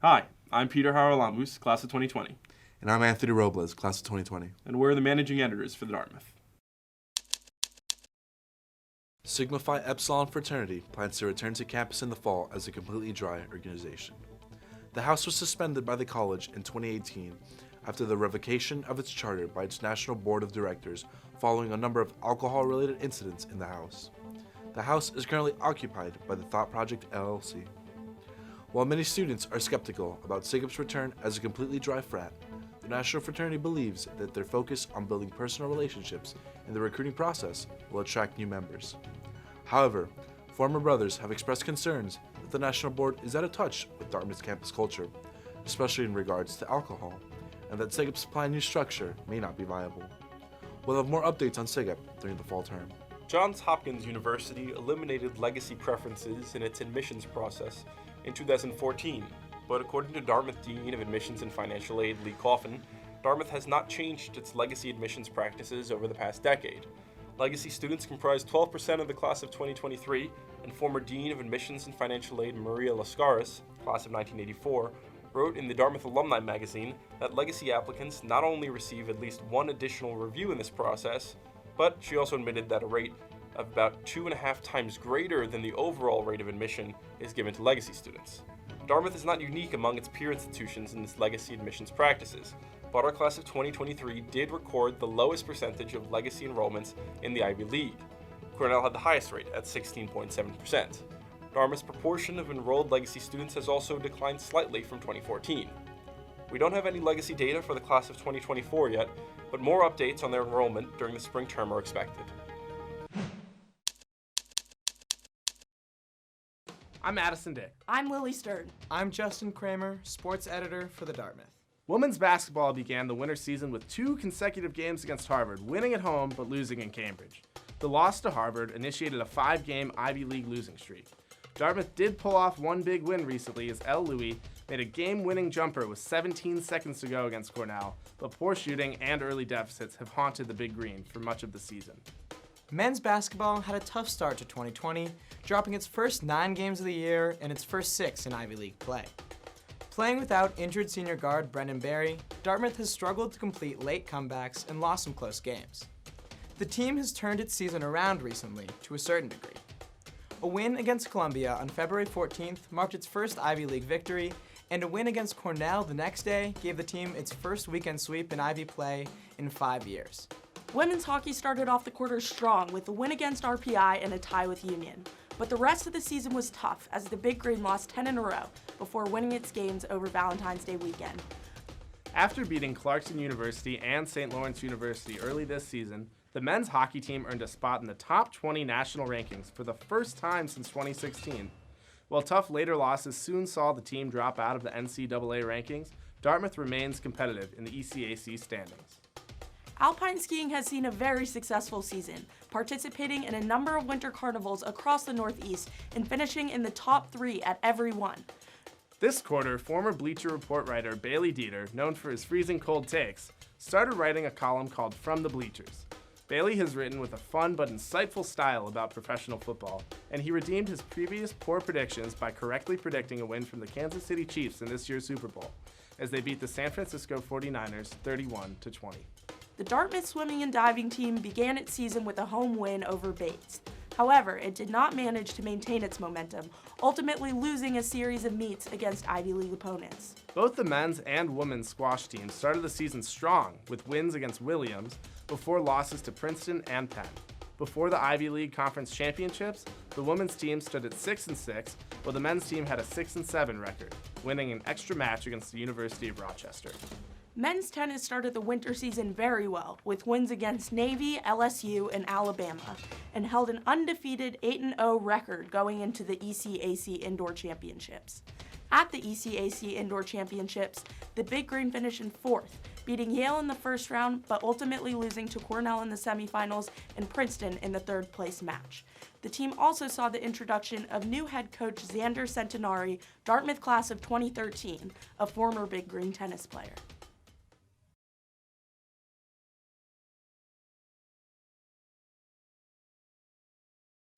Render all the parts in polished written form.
Hi, I'm Peter Haralamus, class of 2020. And I'm Anthony Robles, class of 2020. And we're the managing editors for the Dartmouth. Sigma Phi Epsilon fraternity plans to return to campus in the fall as a completely dry organization. The house was suspended by the college in 2018 after the revocation of its charter by its National Board of Directors following a number of alcohol-related incidents in the house. The house is currently occupied by the Thought Project LLC. While many students are skeptical about SIGEP's return as a completely dry frat, the National Fraternity believes that their focus on building personal relationships in the recruiting process will attract new members. However, former brothers have expressed concerns that the National Board is out of touch with Dartmouth's campus culture, especially in regards to alcohol, and that SIGEP's planned new structure may not be viable. We'll have more updates on SIGEP during the fall term. Johns Hopkins University eliminated legacy preferences in its admissions process in 2014, but according to Dartmouth Dean of Admissions and Financial Aid Lee Coffin, Dartmouth has not changed its legacy admissions practices over the past decade. Legacy students comprise 12% of the class of 2023, and former Dean of Admissions and Financial Aid Maria Lascaris, class of 1984, wrote in the Dartmouth Alumni magazine that legacy applicants not only receive at least one additional review in this process, but she also admitted that a rate of about 2.5 times greater than the overall rate of admission is given to legacy students. Dartmouth is not unique among its peer institutions in its legacy admissions practices, but our class of 2023 did record the lowest percentage of legacy enrollments in the Ivy League. Cornell had the highest rate at 16.7%. Dartmouth's proportion of enrolled legacy students has also declined slightly from 2014. We don't have any legacy data for the class of 2024 yet, but more updates on their enrollment during the spring term are expected. I'm Addison Dick. I'm Lily Stern. I'm Justin Kramer, sports editor for the Dartmouth. Women's basketball began the winter season with 2 consecutive games against Harvard, winning at home but losing in Cambridge. The loss to Harvard initiated a 5-game Ivy League losing streak. Dartmouth did pull off one big win recently as Elle Louis made a game-winning jumper with 17 seconds to go against Cornell, but poor shooting and early deficits have haunted the Big Green for much of the season. Men's basketball had a tough start to 2020, dropping its first 9 games of the year and its first 6 in Ivy League play. Playing without injured senior guard Brendan Barry, Dartmouth has struggled to complete late comebacks and lost some close games. The team has turned its season around recently to a certain degree. A win against Columbia on February 14th marked its first Ivy League victory, and a win against Cornell the next day gave the team its first weekend sweep in Ivy play in 5 years. Women's hockey started off the quarter strong with a win against RPI and a tie with Union. But the rest of the season was tough as the Big Green lost 10 in a row before winning its games over Valentine's Day weekend. After beating Clarkson University and St. Lawrence University early this season, the men's hockey team earned a spot in the top 20 national rankings for the first time since 2016. While tough later losses soon saw the team drop out of the NCAA rankings, Dartmouth remains competitive in the ECAC standings. Alpine skiing has seen a very successful season, participating in a number of winter carnivals across the Northeast and finishing in the top 3 at every one. This quarter, former Bleacher Report writer Bailey Dieter, known for his freezing cold takes, started writing a column called From the Bleachers. Bailey has written with a fun but insightful style about professional football, and he redeemed his previous poor predictions by correctly predicting a win from the Kansas City Chiefs in this year's Super Bowl, as they beat the San Francisco 49ers 31-20. The Dartmouth swimming and diving team began its season with a home win over Bates. However, it did not manage to maintain its momentum, ultimately losing a series of meets against Ivy League opponents. Both the men's and women's squash teams started the season strong, with wins against Williams before losses to Princeton and Penn. Before the Ivy League Conference Championships, the women's team stood at 6-6, while the men's team had a 6-7 record, winning an extra match against the University of Rochester. Men's tennis started the winter season very well, with wins against Navy, LSU, and Alabama, and held an undefeated 8-0 record going into the ECAC Indoor Championships. At the ECAC Indoor Championships, the Big Green finished in 4th, beating Yale in the first round, but ultimately losing to Cornell in the semifinals and Princeton in the 3rd place match. The team also saw the introduction of new head coach Xander Centenari, Dartmouth class of 2013, a former Big Green tennis player.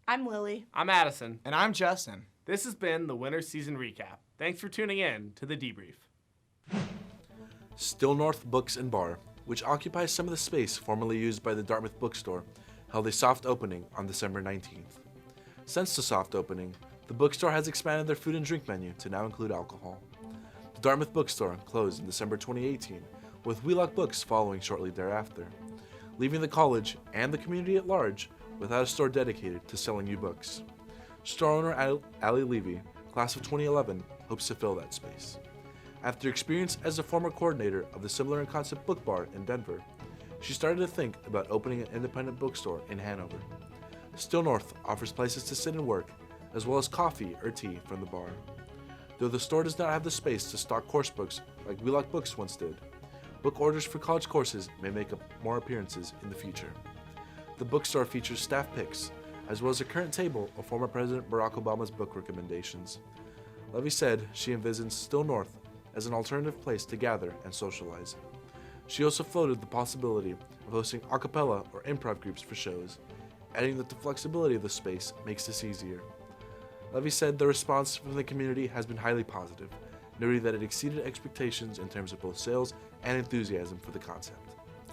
I'm Lily. I'm Addison. And I'm Justin. This has been the Winter Season Recap. Thanks for tuning in to The Debrief. Still North Books and Bar, which occupies some of the space formerly used by the Dartmouth bookstore, held a soft opening on December 19th. Since the soft opening, the bookstore has expanded their food and drink menu to now include alcohol. The Dartmouth bookstore closed in December 2018, with Wheelock Books following shortly thereafter, leaving the college and the community at large without a store dedicated to selling new books. Store owner Ali Levy, class of 2011, hopes to fill that space. After experience as a former coordinator of the similar in concept book bar in Denver, she started to think about opening an independent bookstore in Hanover. Still North offers places to sit and work, as well as coffee or tea from the bar. Though the store does not have the space to stock course books like Wheelock Books once did, book orders for college courses may make more appearances in the future. The bookstore features staff picks, as well as a current table of former President Barack Obama's book recommendations. Levy said she envisions Still North as an alternative place to gather and socialize. She also floated the possibility of hosting a cappella or improv groups for shows, adding that the flexibility of the space makes this easier. Levy said the response from the community has been highly positive, noting that it exceeded expectations in terms of both sales and enthusiasm for the concept.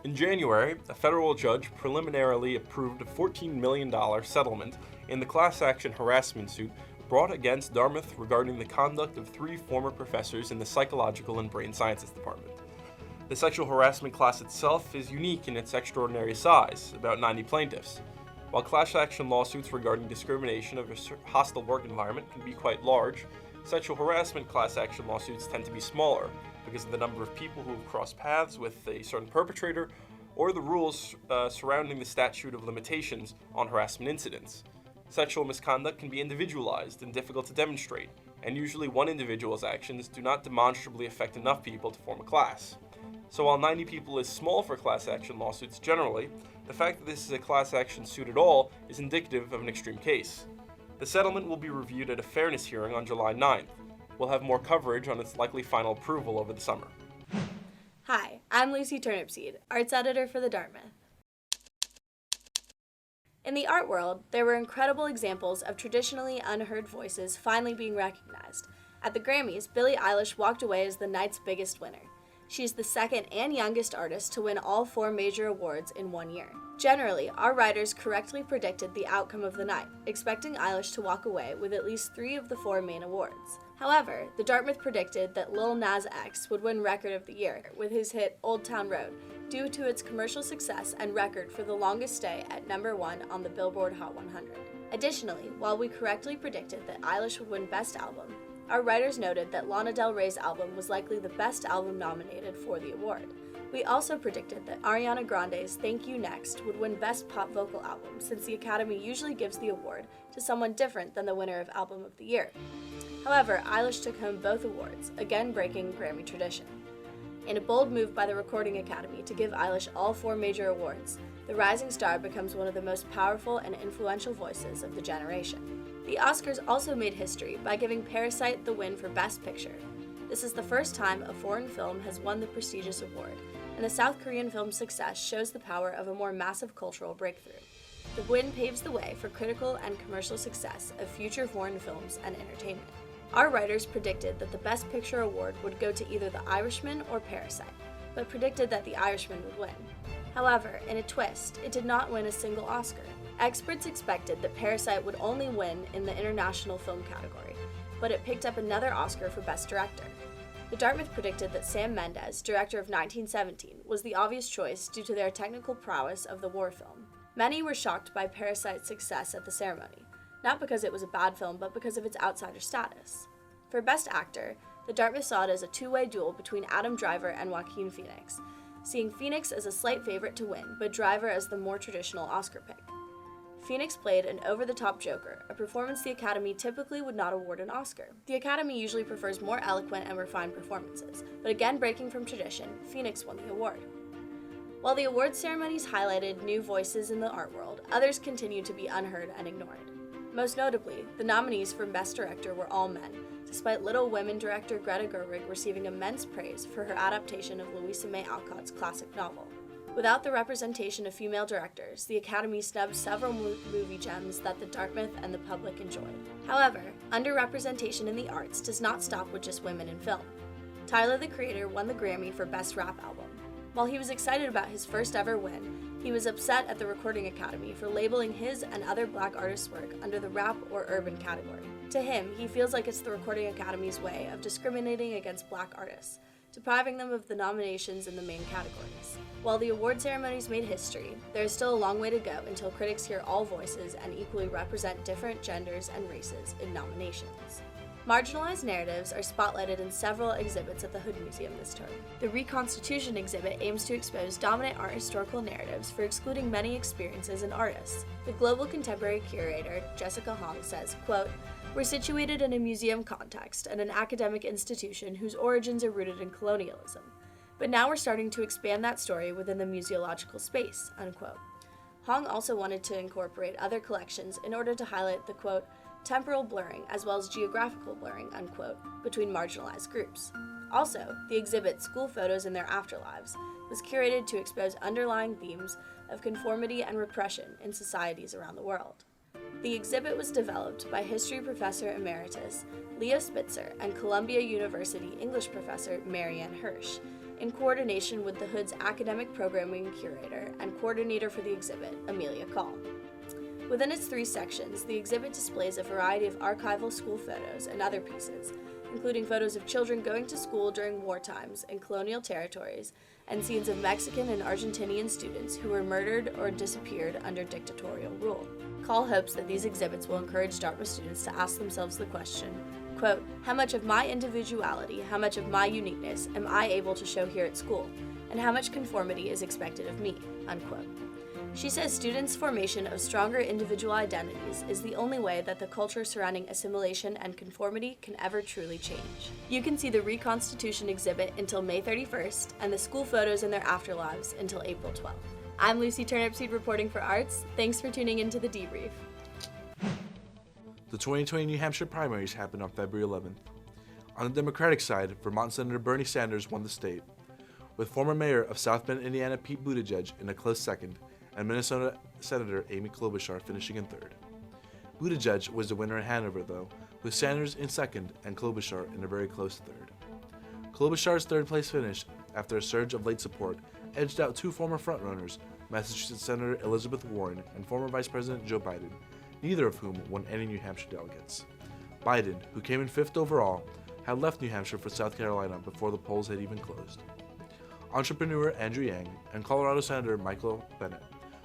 In January, a federal judge preliminarily approved a $14 million settlement in the class action harassment suit brought against Dartmouth regarding the conduct of 3 former professors in the Psychological and Brain Sciences Department. The sexual harassment class itself is unique in its extraordinary size, about 90 plaintiffs. While class action lawsuits regarding discrimination of a hostile work environment can be quite large, sexual harassment class action lawsuits tend to be smaller because of the number of people who have crossed paths with a certain perpetrator or the rules surrounding the statute of limitations on harassment incidents. Sexual misconduct can be individualized and difficult to demonstrate, and usually one individual's actions do not demonstrably affect enough people to form a class. So while 90 people is small for class action lawsuits generally, the fact that this is a class action suit at all is indicative of an extreme case. The settlement will be reviewed at a fairness hearing on July 9th. We'll have more coverage on its likely final approval over the summer. Hi, I'm Lucy Turnipseed, arts editor for the Dartmouth. In the art world, there were incredible examples of traditionally unheard voices finally being recognized. At the Grammys, Billie Eilish walked away as the night's biggest winner. She's the second and youngest artist to win all 4 major awards in 1 year. Generally, our writers correctly predicted the outcome of the night, expecting Eilish to walk away with at least 3 of the 4 main awards. However, the Dartmouth predicted that Lil Nas X would win Record of the Year with his hit Old Town Road, due to its commercial success and record for the longest stay at number 1 on the Billboard Hot 100. Additionally, while we correctly predicted that Eilish would win Best Album, our writers noted that Lana Del Rey's album was likely the best album nominated for the award. We also predicted that Ariana Grande's Thank You Next would win Best Pop Vocal Album, since the Academy usually gives the award to someone different than the winner of Album of the Year. However, Eilish took home both awards, again breaking Grammy tradition. In a bold move by the Recording Academy to give Eilish all 4 major awards, the rising star becomes one of the most powerful and influential voices of the generation. The Oscars also made history by giving Parasite the win for Best Picture. This is the first time a foreign film has won the prestigious award, and the South Korean film's success shows the power of a more massive cultural breakthrough. The win paves the way for critical and commercial success of future foreign films and entertainment. Our writers predicted that the Best Picture award would go to either The Irishman or Parasite, but predicted that The Irishman would win. However, in a twist, it did not win a single Oscar. Experts expected that Parasite would only win in the international film category, but it picked up another Oscar for Best Director. The Dartmouth predicted that Sam Mendes, director of 1917, was the obvious choice due to their technical prowess of the war film. Many were shocked by Parasite's success at the ceremony, not because it was a bad film, but because of its outsider status. For Best Actor, the Dartmouth saw it as a 2-way duel between Adam Driver and Joaquin Phoenix, seeing Phoenix as a slight favorite to win, but Driver as the more traditional Oscar pick. Phoenix played an over-the-top Joker, a performance the Academy typically would not award an Oscar. The Academy usually prefers more eloquent and refined performances, but again breaking from tradition, Phoenix won the award. While the awards ceremonies highlighted new voices in the art world, others continued to be unheard and ignored. Most notably, the nominees for Best Director were all men, despite Little Women director Greta Gerwig receiving immense praise for her adaptation of Louisa May Alcott's classic novel. Without the representation of female directors, the Academy snubbed several movie gems that the Dartmouth and the public enjoyed. However, underrepresentation in the arts does not stop with just women in film. Tyler, the Creator, won the Grammy for Best Rap Album. While he was excited about his first ever win, he was upset at the Recording Academy for labeling his and other Black artists' work under the rap or urban category. To him, he feels like it's the Recording Academy's way of discriminating against Black artists, depriving them of the nominations in the main categories. While the award ceremonies made history, there is still a long way to go until critics hear all voices and equally represent different genders and races in nominations. Marginalized narratives are spotlighted in several exhibits at the Hood Museum this term. The Reconstitution exhibit aims to expose dominant art historical narratives for excluding many experiences and artists. The global contemporary curator, Jessica Hong, says, quote, "We're situated in a museum context and an academic institution whose origins are rooted in colonialism. But now we're starting to expand that story within the museological space," unquote. Hong also wanted to incorporate other collections in order to highlight the, quote, "temporal blurring as well as geographical blurring," unquote, between marginalized groups. Also, the exhibit School Photos in Their Afterlives was curated to expose underlying themes of conformity and repression in societies around the world. The exhibit was developed by history professor emeritus Leo Spitzer and Columbia University English professor Marianne Hirsch, in coordination with the Hood's academic programming curator and coordinator for the exhibit, Amelia Call. Within its 3 sections, the exhibit displays a variety of archival school photos and other pieces, including photos of children going to school during war times in colonial territories and scenes of Mexican and Argentinian students who were murdered or disappeared under dictatorial rule. Call hopes that these exhibits will encourage Dartmouth students to ask themselves the question, quote, "How much of my individuality, how much of my uniqueness am I able to show here at school, and how much conformity is expected of me," unquote. She says students' formation of stronger individual identities is the only way that the culture surrounding assimilation and conformity can ever truly change. You can see the Reconstitution exhibit until May 31st and the School Photos in Their Afterlives until April 12th. I'm Lucy Turnipseed reporting for Arts. Thanks for tuning into The Debrief. The 2020 New Hampshire primaries happened on February 11th. On the Democratic side, Vermont Senator Bernie Sanders won the state, with former mayor of South Bend, Indiana Pete Buttigieg in a close second, and Minnesota Senator Amy Klobuchar finishing in third. Buttigieg was the winner in Hanover, though, with Sanders in second and Klobuchar in a very close third. Klobuchar's third-place finish, after a surge of late support, edged out 2 former frontrunners, Massachusetts Senator Elizabeth Warren and former Vice President Joe Biden, neither of whom won any New Hampshire delegates. Biden, who came in 5th overall, had left New Hampshire for South Carolina before the polls had even closed. Entrepreneur Andrew Yang and Colorado Senator Michael Bennet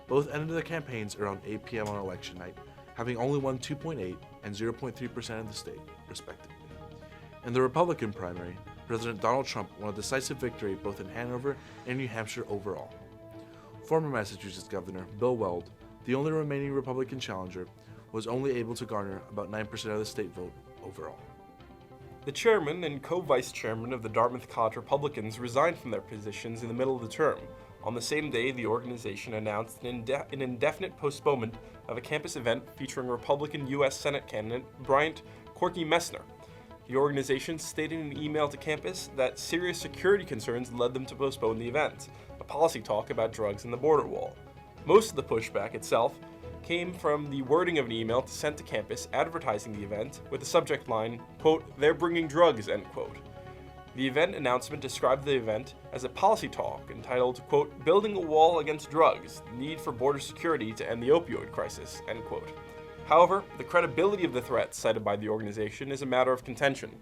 both ended their campaigns around 8 p.m. on election night, having only won 2.8 and 0.3% of the state, respectively. In the Republican primary, President Donald Trump won a decisive victory both in Hanover and New Hampshire overall. Former Massachusetts Governor Bill Weld, the only remaining Republican challenger, was only able to garner about 9% of the state vote overall. The chairman and co-vice chairman of the Dartmouth College Republicans resigned from their positions in the middle of the term. On the same day, the organization announced an indefinite postponement of a campus event featuring Republican U.S. Senate candidate Bryant Corky Messner. The organization stated in an email to campus that serious security concerns led them to postpone the event, a policy talk about drugs and the border wall. Most of the pushback itself came from the wording of an email sent to campus advertising the event with the subject line, quote, "They're bringing drugs," end quote. The event announcement described the event as a policy talk entitled, quote, "Building a Wall Against Drugs, the Need for Border Security to End the Opioid Crisis," end quote. However, the credibility of the threats cited by the organization is a matter of contention.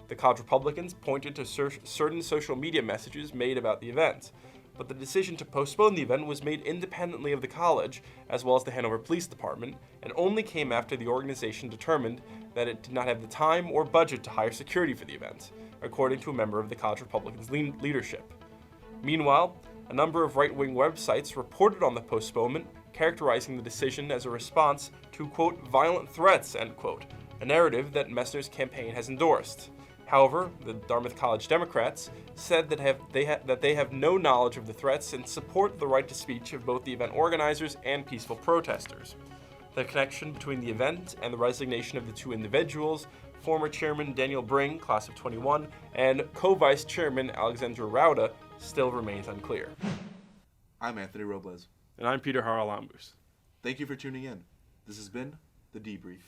The College Republicans pointed to certain social media messages made about the event, but the decision to postpone the event was made independently of the college, as well as the Hanover Police Department, and only came after the organization determined that it did not have the time or budget to hire security for the event, according to a member of the College Republicans' leadership. Meanwhile, a number of right-wing websites reported on the postponement, characterizing the decision as a response to, quote, "violent threats," end quote, a narrative that Messner's campaign has endorsed. However, the Dartmouth College Democrats said that they have no knowledge of the threats and support the right to speech of both the event organizers and peaceful protesters. The connection between the event and the resignation of the 2 individuals, former chairman Daniel Bring, class of 21, and co-vice chairman Alexandra Rauda, still remains unclear. I'm Anthony Robles. And I'm Peter Haralambous. Thank you for tuning in. This has been The Debrief.